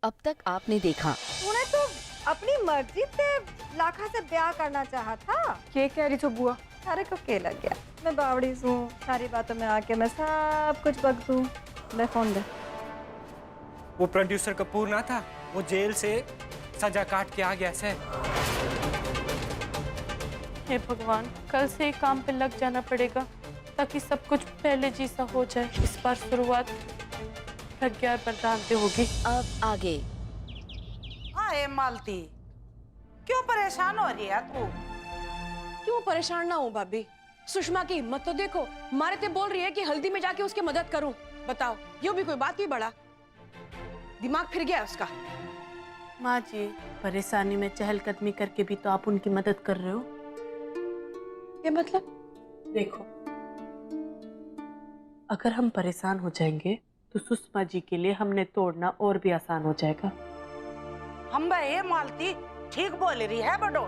अब तक आपने देखा। तूने तो अपनी मर्जी से लाखा से ब्याह करना चाहा था। ये कह रही तो बुआ? सारे को के लग गया मैं बावड़ी हूँ, सारी बातों में आके मैं सब कुछ बक दूँ। ले फोन दे। वो प्रोड्यूसर कपूर ना था, वो जेल से सजा काट के आ गया से। हे भगवान, कल से ही काम पे लग जाना पड़ेगा ताकि सब कुछ पहले जैसा हो जाए। इस बार शुरुआत प्रज्ञा और बलराम से होगी। अब आगे। ए मालती, क्यों परेशान हो रही है तू? क्यों परेशान ना हूँ भाभी? सुषमा की हिम्मत तो देखो, मारे ते बोल रही है कि हल्दी में जाके उसकी मदद करूं। बताओ, यो भी कोई बात ही बड़ा? दिमाग फिर गया उसका। माँ जी, परेशानी में चहलकदमी करके भी तो आप उनकी मदद कर रहे हो। ये मतलब? देखो, अगर हम परेशान हो जाएंगे तो सुषमा जी के लिए हमने तोड़ना और भी आसान हो जाएगा। हम ये मालती ठीक बोल रही है बड़ो।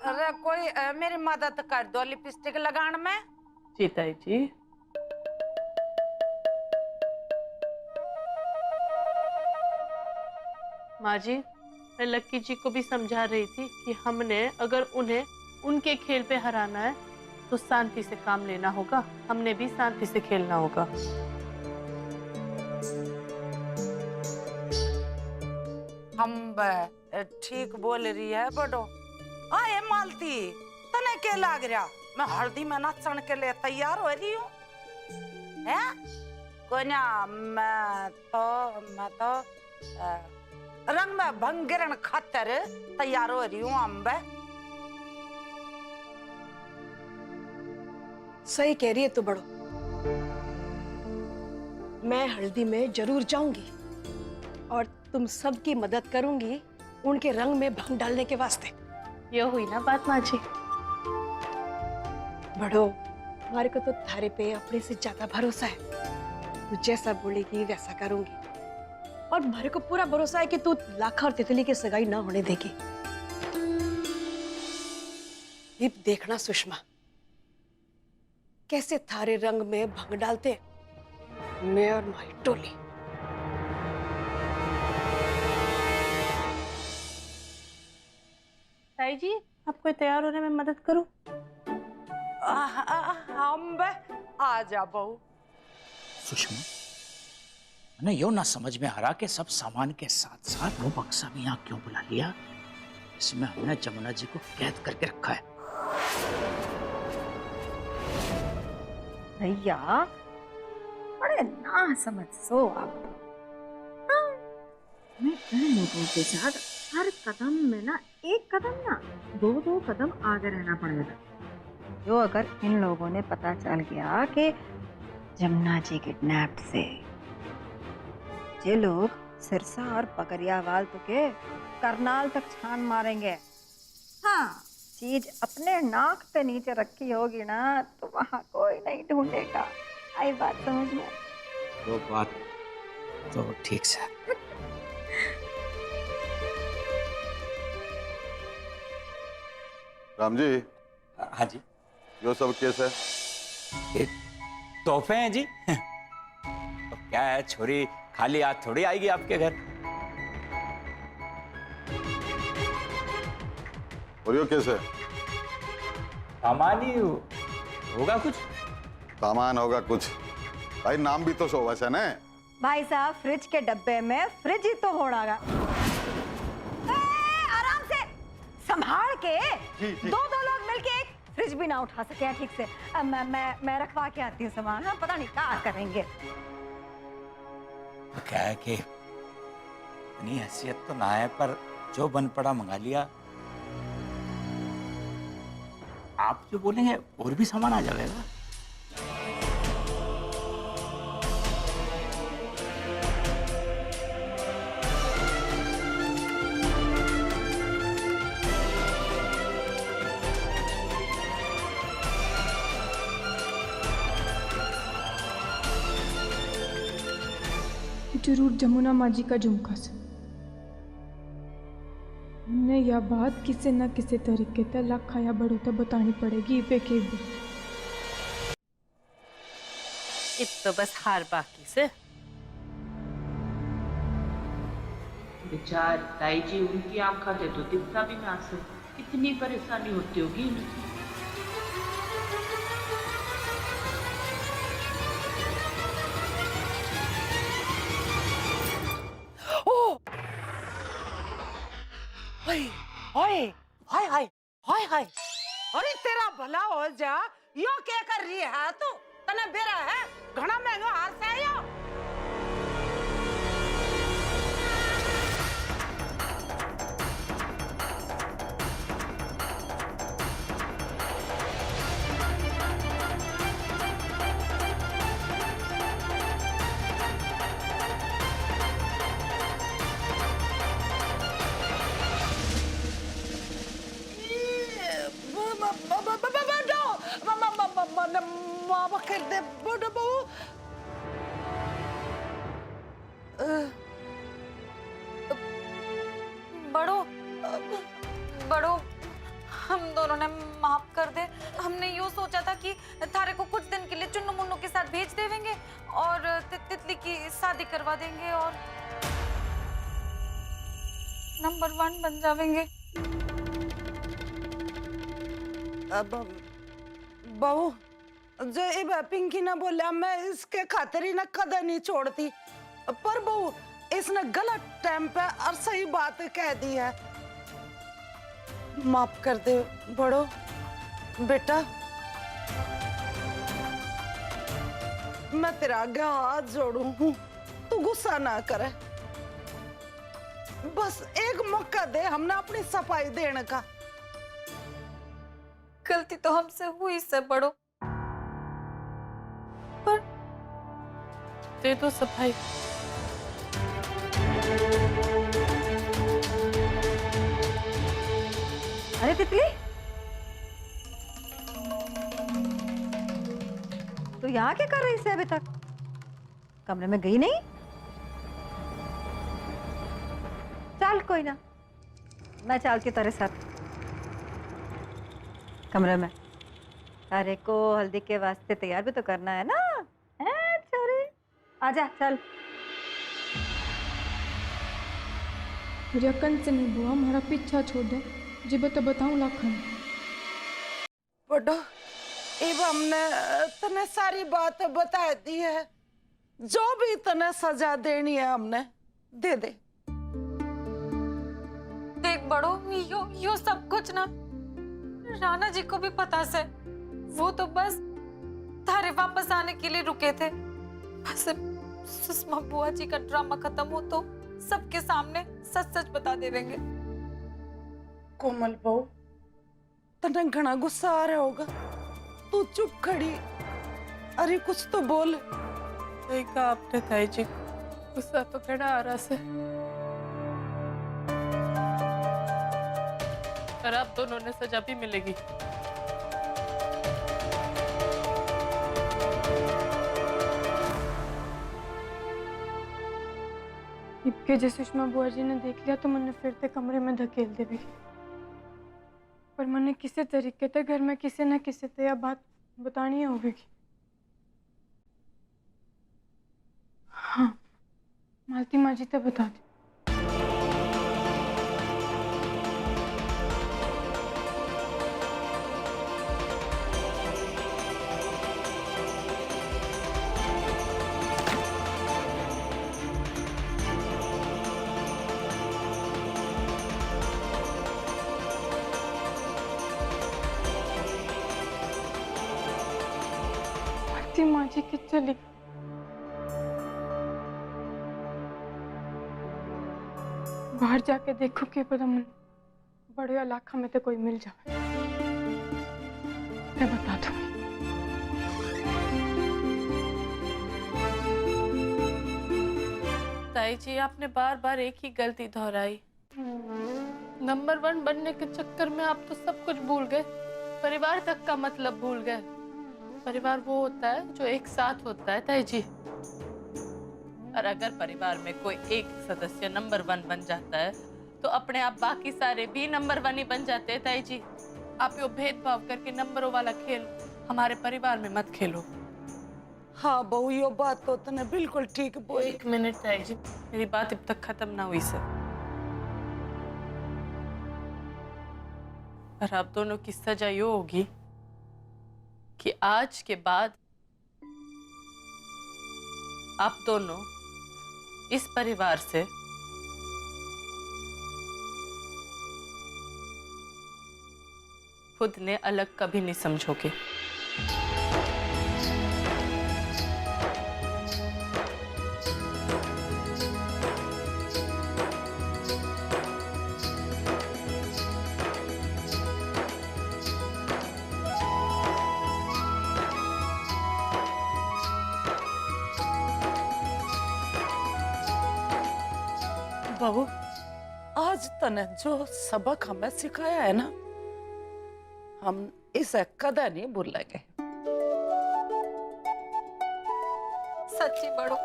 अरे कोई मेरी मदद कर दो लिपस्टिक लगाने में। जी ताई जी। माँ जी, मैं लक्की जी को भी समझा रही थी कि हमने अगर उन्हें उनके खेल पे हराना है तो शांति से काम लेना होगा। हमने भी शांति से खेलना होगा। हम ठीक बोल रही है बड़ो। ये मालती, तने के लाग रहा? मैं हल्दी में नाचने के लिए तैयार हो रही हूँ। कोई ना, मैं तो रंग में भंगरण खातर तैयार हो रही हूँ। अम्बे सही कह रही है तो बड़ो। मैं हल्दी में जरूर जाऊंगी और तुम सबकी मदद करूंगी उनके रंग में भंग डालने के वास्ते। ये हुई ना बात माँ जी? बड़ो, हमारे को तो थारे पे अपने से ज्यादा भरोसा है। तू जैसा बोलेगी वैसा करूंगी और हमारे को पूरा भरोसा है कि तू लाखा और तितली की सगाई ना होने देगी। ये देखना सुषमा, कैसे थारे रंग में भंग डालते मैं और मारी टोली। ताई जी, आपको तैयार होने में मदद करूं? अम्बे आ जा बहू। सुषमा, मैंने यो ना समझ में आ रहा कि सब सामान के साथ साथ वो बक्सा भी यहाँ क्यों बुला लिया? इसमें हमने जमुना जी को कैद करके रखा है। भैया बड़े ना समझ सो आप तो। मैं इन लोगों के साथ हर कदम में ना एक कदम ना दो कदम आगे रहना पड़ेगा। जो अगर इन लोगों ने पता चल गया कि जमुना जी किडनैप से, ये लोग सिरसा और पकरियावाल तो के करनाल तक छान मारेंगे। हाँ, चीज अपने नाक पे नीचे रखी होगी ना तो वहां कोई नहीं ढूंढेगा। आई बात समझ में? वो बात तो ठीक से। राम जी। हाँ जी। यो सब केस है? ये तोहफे हैं जी। तो क्या है, छोरी खाली हाथ थोड़ी आएगी आपके घर। और यो केस है? सामान ही होगा कुछ। सामान होगा कुछ? भाई नाम भी तो सोवस है ना। भाई साहब, फ्रिज के डब्बे में फ्रिज ही तो होड़ागा। आराम से संभाल के। जी। दो लोग मिलके एक फ्रिज भी ना उठा सके ठीक से। मैं रखवा के आती हूँ सामान। हाँ, पता नहीं क्या करेंगे। तो क्या है कि इतनी हैसियत तो ना है, पर जो बन पड़ा मंगा लिया। आप जो बोलेंगे और भी सामान आ जाएगा। जरूर जमुना माजी का झुमका से ने यह बात किसी न किसी तरीके से लाखा या बड़ों तक बतानी पड़ेगी। इत तो बस हार बाकी से। बेचार ताई जी उनकी आंखा दे तो दिखता भी ना से कितनी परेशानी होती होगी इनकी। हाय हाय हाय हाय हाय हाय, अरे तेरा भला हो जा, यो क्या कर रही है तू? तने बेरा है घना महंगा हार से आयो। मामा कर दे बड़ो बहू। बड़ो बड़ो, हम दोनों ने माफ कर दे। हमने यूँ सोचा था कि थारे को कुछ दिन के लिए चुन्नू मुन्नू के साथ भेज देंगे और तितली की शादी करवा देंगे और नंबर 1 बन जावेंगे। अब बहू जो इब पिंकी ने बोला, मैं इसके खातिर ही ना कदर नहीं छोड़ती, पर बहू इसने गलत टाइम पे और सही बात कह दी है। माफ कर दे बड़ो बेटा, मैं तेरा आगे हाथ जोड़ू हूँ, तू गुस्सा ना करे। बस एक मौका दे हमने अपनी सफाई देने का। गलती तो हमसे हुई से बड़ो, पर दे दो सफाई। अरे तितली, तू यहाँ क्या कर रही है अभी तक? कमरे में गई नहीं? चल कोई ना, मैं चलती तेरे साथ कमरे में। तारे को हल्दी के वास्ते तैयार भी तो करना है ना, है छोरी? आजा चल। रकन से नहीं बुआ, हमारा पीछा छोड़ दे। जी तो बताऊं लाखन। बड़ो अब हमने तने सारी बात बता दी है, जो भी तने सजा देनी है हमने दे दे। देख बड़ो, यो सब कुछ ना राणा जी को भी पता से, वो तो बस थारे वापस आने के लिए रुके थे। बस सुषमा बुआ जी का ड्रामा खत्म हो तो सबके सामने सच सच बता देंगे। कोमल बहू, तने घना गुस्सा आ रहा होगा, तू चुप खड़ी, अरे कुछ तो बोल। सही कहा आपने ताई जी, गुस्सा तो घना आ रहा से। पर आप दोनों ने सजा भी मिलेगी। इबके जे सुषमा बुआ जी ने देख लिया तो मैंने फिर से कमरे में धकेल देगी। पर मैंने किसी तरीके से घर में किसी न किसी से यह बात बतानी होगी। हाँ, मालती माँ जी तो बता दी। माँ जी की चली, बाहर जाके देखो कि पता मन बड़े इलाका में तो कोई मिल जाए, मैं बता दूंगी। ताई जी, आपने बार बार एक ही गलती दोहराई। नंबर 1 बनने के चक्कर में आप तो सब कुछ भूल गए, परिवार तक का मतलब भूल गए। परिवार वो होता है जो एक साथ होता है ताई जी। और अगर परिवार में कोई एक सदस्य नंबर 1 बन जाता है तो अपने आप बाकी सारे भी नंबर 1 ही बन जाते हैं ताई जी। आप यो भेदभाव करके नंबरों वाला खेल हमारे परिवार में मत खेलो। हाँ बहू, यो बात तो तने बिल्कुल ठीक बोली। 1 मिनट ताई जी, मेरी बात अब तक खत्म ना हुई सर। और आप दोनों की सजा यो होगी कि आज के बाद आप दोनों इस परिवार से खुद ने अलग कभी नहीं समझोगे। बहू, आज तने जो सबक हमें सिखाया है ना, हम इसे कदा नहीं भूलेंगे। सच्ची बड़ो,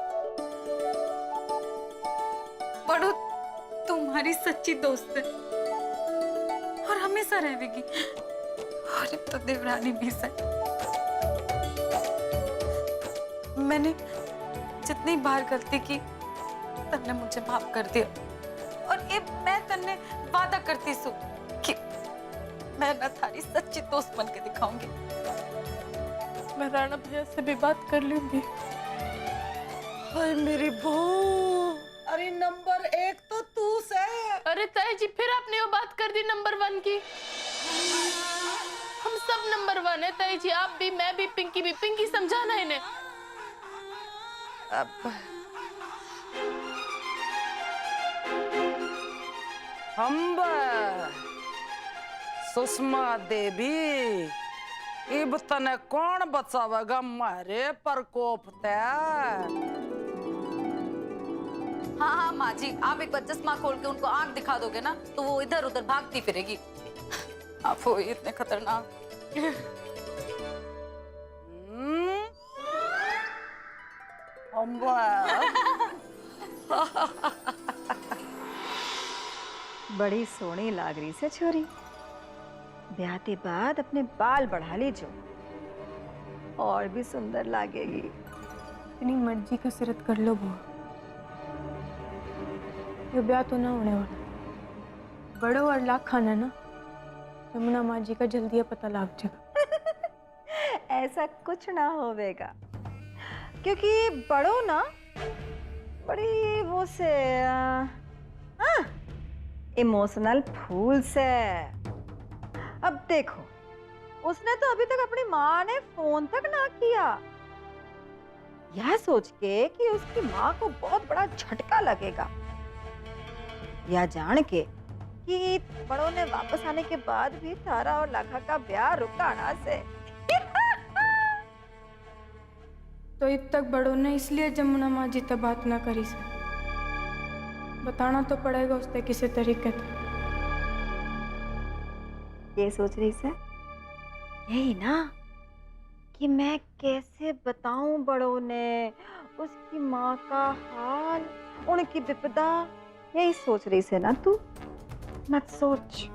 बड़ो तुम्हारी सच्ची दोस्त है और हमेशा रहेगी। और अब तो देवरानी भी है। मैंने जितनी बार गलती की तन्ने मुझे माफ कर दिया और ये मैं तन्ने वादा करती सू कि मैं ना थारी सच्ची दोस्त बन के दिखाऊंगी। मैं राणा भैया से भी बात कर लूंगी। हाय मेरी बहू, अरे नंबर 1 तो तू से। अरे ताई जी, फिर आपने वो बात कर दी नंबर 1 की। हम सब नंबर 1 है ताई जी, आप भी, मैं भी, पिंकी भी। पिंकी समझाना इन्हें। अब हम सुषमा देवी, इब तने कौन बचावेगा मारे प्रकोप ते? हाँ हाँ माँ जी, आप एक बार चश्मा खोल के उनको आंख दिखा दोगे ना तो वो इधर उधर भागती फिरेगी। आप वो इतने खतरनाक। बड़ी सोहनी लाग रही से छोरी। ब्याह के बाद अपने बाल बढ़ा लीजो, और भी सुंदर लागेगी। अपनी मर्जी का सिरत कर लो बुआ, ये ब्याह तो ना होने वाला। बड़ो और लाख खाना ना, यमुना माँ जी का जल्दी ये पता लग जाएगा। ऐसा कुछ ना होवेगा, क्योंकि बड़ो ना बड़ी वो से इमोशनल फूल से। अब देखो, उसने तो अभी तक अपनी माँ ने फोन तक ना किया, यह सोच के कि उसकी माँ को बहुत बड़ा झटका लगेगा, या जान के कि बड़ों ने वापस आने के बाद भी तारा और लाखा का ब्याह रुका ना से। तो इत तक बड़ों ने इसलिए जमुना माँ जी तक बात ना करी से। बताना तो पड़ेगा उसने किसी तरीके से। ये सोच रही से यही ना कि मैं कैसे बताऊं बड़ों ने उसकी माँ का हाल, उनकी विपदा। यही सोच रही से ना तू? मत सोच,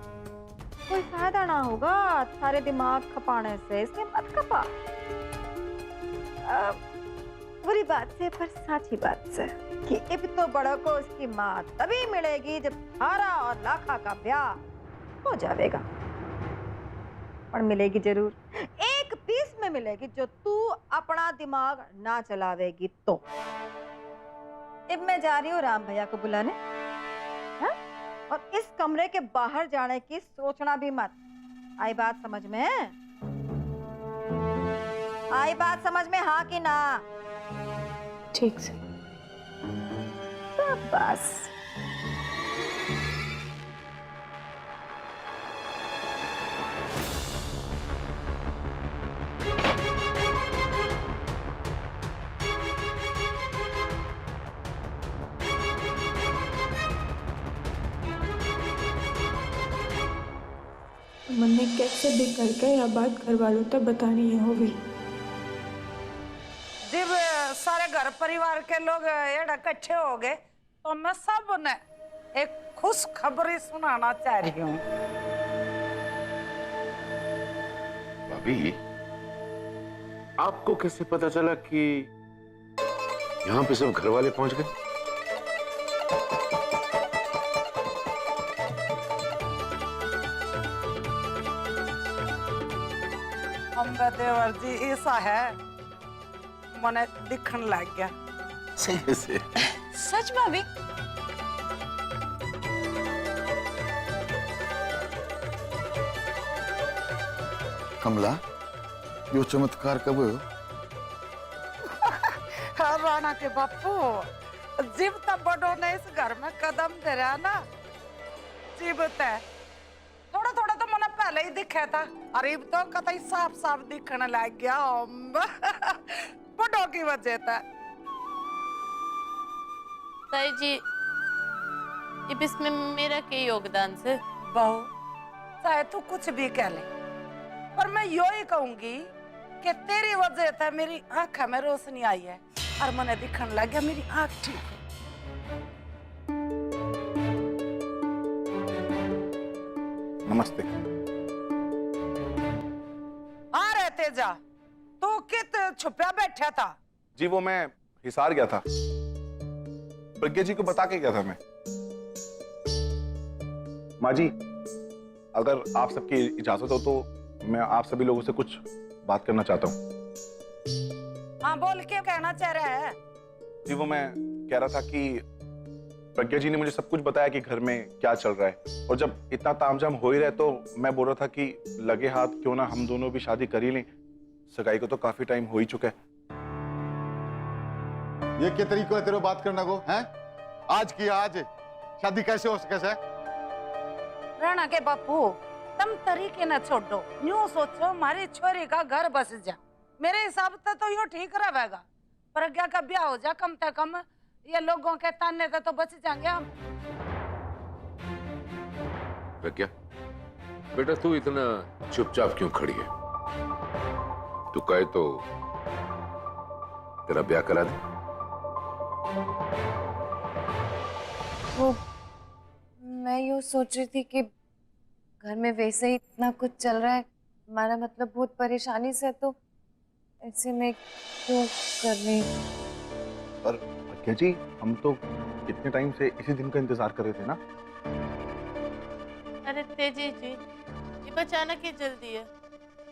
कोई फायदा ना होगा सारे दिमाग खपाने से, इसलिए मत खपा। बुरी बात से पर सच्ची बात से कि अब तो बड़ों को उसकी माँ तभी मिलेगी जब थारा और लाखा का ब्याह हो जाएगा। और मिलेगी जरूर, एक पीस में मिलेगी जो तू अपना दिमाग ना चलावेगी तो। अब मैं जा रही हूँ राम भैया को बुलाने, हा? और इस कमरे के बाहर जाने की सोचना भी मत। आई बात समझ में? आई बात समझ में, हाँ कि ना? ठीक से। तो बस मैंने कैसे भी करके यह बात घर वालों तक बतानी है होगी। जब सारे घर परिवार के लोग इकट्ठे हो गए तो मैं सब ने एक खुश खबरी सुनाना चाह रही हूँ। भाभी, आपको कैसे पता चला कि यहाँ पे सब घर वाले पहुंच गए? हम देवर जी ऐसा है मने दिखन लग गया। सही से सच भाभी? कमला, यो चमत्कार कब हुयो? हाँ, राणा के बापू जीव तब बड़ो ने इस घर में कदम दे रहा ना, जीवत है। थोड़ा थोड़ा तो मने पहले ही दिखा था, अरे अब तो कतई साफ साफ दिखने लग गया। बड़ों की वजह था। ताई जी, अब इसमें मेरा क्या योगदान से? बहू, चाहे तू कुछ भी कह ले, पर मैं यो ही कहूंगी कि तेरी वजह से मेरी आंख में रोशनी आई है और मने दिखने लग गया मेरी आंख ठीक है। नमस्ते। आ रहे तेजा, तू कित छुपया बैठा था? जी वो मैं हिसार गया था, प्रज्ञा जी को बता के गया था मैं। माँ जी, अगर आप सबकी इजाजत हो तो मैं आप सभी लोगों से कुछ बात करना चाहता हूँ। हाँ, बोल के कहना चाह रहा है? जी वो मैं कह रहा था कि प्रज्ञा जी ने मुझे सब कुछ बताया कि घर में क्या चल रहा है, और जब इतना तामझाम हो ही रहा है तो मैं बोल रहा था कि लगे हाथ क्यों ना हम दोनों भी शादी कर ही लें। सगाई को तो काफी टाइम हो ही चुका है। ये क्या तरीका है तेरे बात करना को, हैं? आज की आज शादी कैसे हो सके? राणा के बापू, तुम तरीके न छोड़ो, यूं सोचो हमारी छोरी का घर बस जा। मेरे हिसाब से तो यो ठीक रहेगा। प्रज्ञा का ब्याह हो जा, कम से कम ये लोगों के ताने से तो बच जाएंगे हम। प्रज्ञा, बेटा तू इतना चुपचाप क्यों खड़ी है? तू कहे तो तेरा ब्याह करा दे। वो मैं यूँ सोच रही थी कि घर में वैसे ही इतना कुछ चल रहा है, हमारा मतलब बहुत परेशानी से, तो ऐसे में क्यों करनी। पर प्रज्ञा जी, हम तो इतने टाइम से इसी दिन का इंतजार कर रहे थे ना। अरे तेजी जी, ये बचाना की जल्दी है?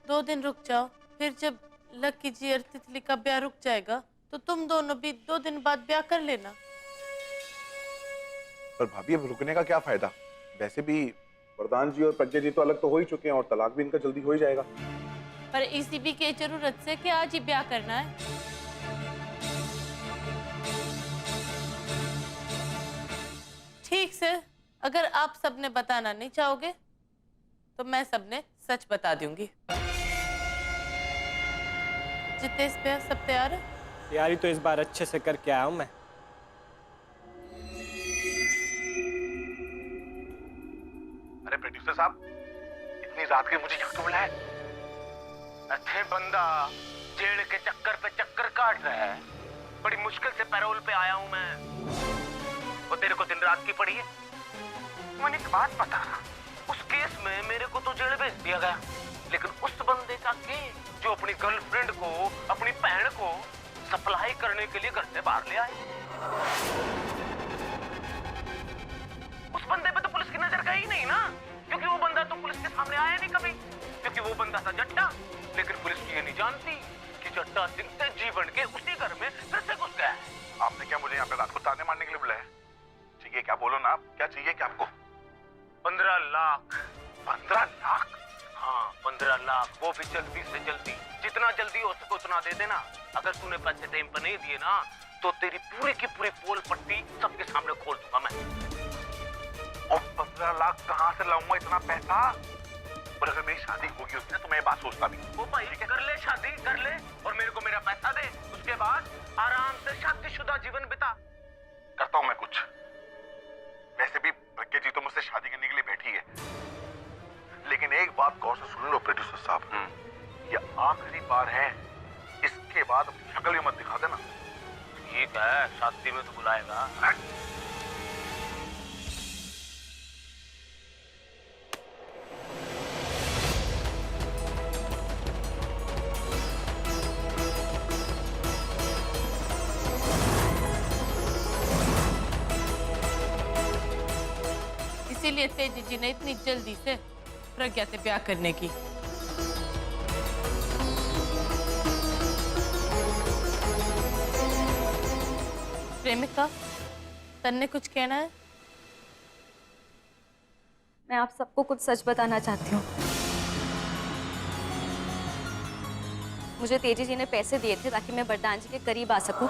2 दिन रुक जाओ, फिर जब लक्की जी और तितली का ब्याह रुक जाएगा तो तुम दोनों भी 2 दिन बाद ब्याह कर लेना। पर भाभी, अब रुकने का क्या फायदा? वैसे भी वरदान जी और प्रज्ञा जी तो अलग तो हो ही चुके हैं और तलाक भी इनका जल्दी हो ही जाएगा। पर इसी भी की जरूरत से कि आज ही ब्याह करना है। ठीक से, अगर आप सबने बताना नहीं चाहोगे तो मैं सबने सच बता दूंगी। जितेश भैया, सब तैयार है? तैयारी तो इस बार अच्छे से करके आया हूं मैं। अरे प्रोड्यूसर साहब, इतनी रात के मुझे क्यों बुलाया? अच्छे बंदा जेल के चक्कर पे चक्कर काट रहा है, बड़ी मुश्किल से पैरोल पे आया हूं मैं, वो तेरे को दिन रात की पड़ी है। मैंने एक बात बता, उस केस में मेरे को तो जेल भेज दिया गया, लेकिन उस बंदे का केस जो अपनी गर्लफ्रेंड को, अपनी बहन को सप्लाई करने के लिए घर से बाहर ले आए, उस बंदे पे तो पुलिस की नजर गई नहीं ना, क्योंकि वो बंदा तो पुलिस के सामने आया नहीं कभी, क्योंकि वो बंदा था जट्टा। लेकिन पुलिस ये नहीं जानती कि जट्टा सिंह से जीवन के उसी घर में फिर से घुस गया है। आपने क्या मुझे यहाँ पे रात को ताने मारने के लिए बुलाया? चाहिए क्या? बोलो ना, क्या चाहिए क्या आपको? 15 लाख। 15 लाख? हाँ, 15 लाख, वो भी जल्दी से जल्दी, जितना जल्दी हो सके उतना दे देना। अगर तूने पैसे टाइम पर नहीं दिए ना तो तेरी पूरी की पूरी पोल पट्टी सबके सामने खोल दूंगा मैं। और 15 लाख कहाँ से लाऊंगा इतना पैसा? और अगर मेरी शादी होगी उसने तो मैं ये बात सोचता भी। वो भाई कर ले शादी, कर ले और मेरे को मेरा पैसा दे, उसके बाद आराम से शादीशुदा जीवन बिता। करता हूँ मैं कुछ। वैसे भी प्रज्ञा जी तो मुझसे शादी करने के लिए बैठी है, लेकिन एक बात गौर से सुन लो प्रोड्यूसर साहब, ये आखिरी बार है, इसके बाद अपनी शक्ल ही मत दिखा देना। ठीक है, शादी में तो बुलाएगा। इसीलिए तेजी जी ने इतनी जल्दी से प्रज्ञा से ब्याह करने की। प्रेमिका, तन्ने कुछ कहना है? मैं आप सबको कुछ सच बताना चाहती हूँ। मुझे तेजी जी ने पैसे दिए थे ताकि मैं वरदान जी के करीब आ सकूं।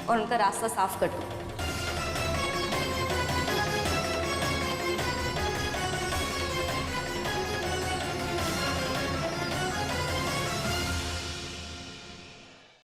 और उनका रास्ता साफ कर दूं।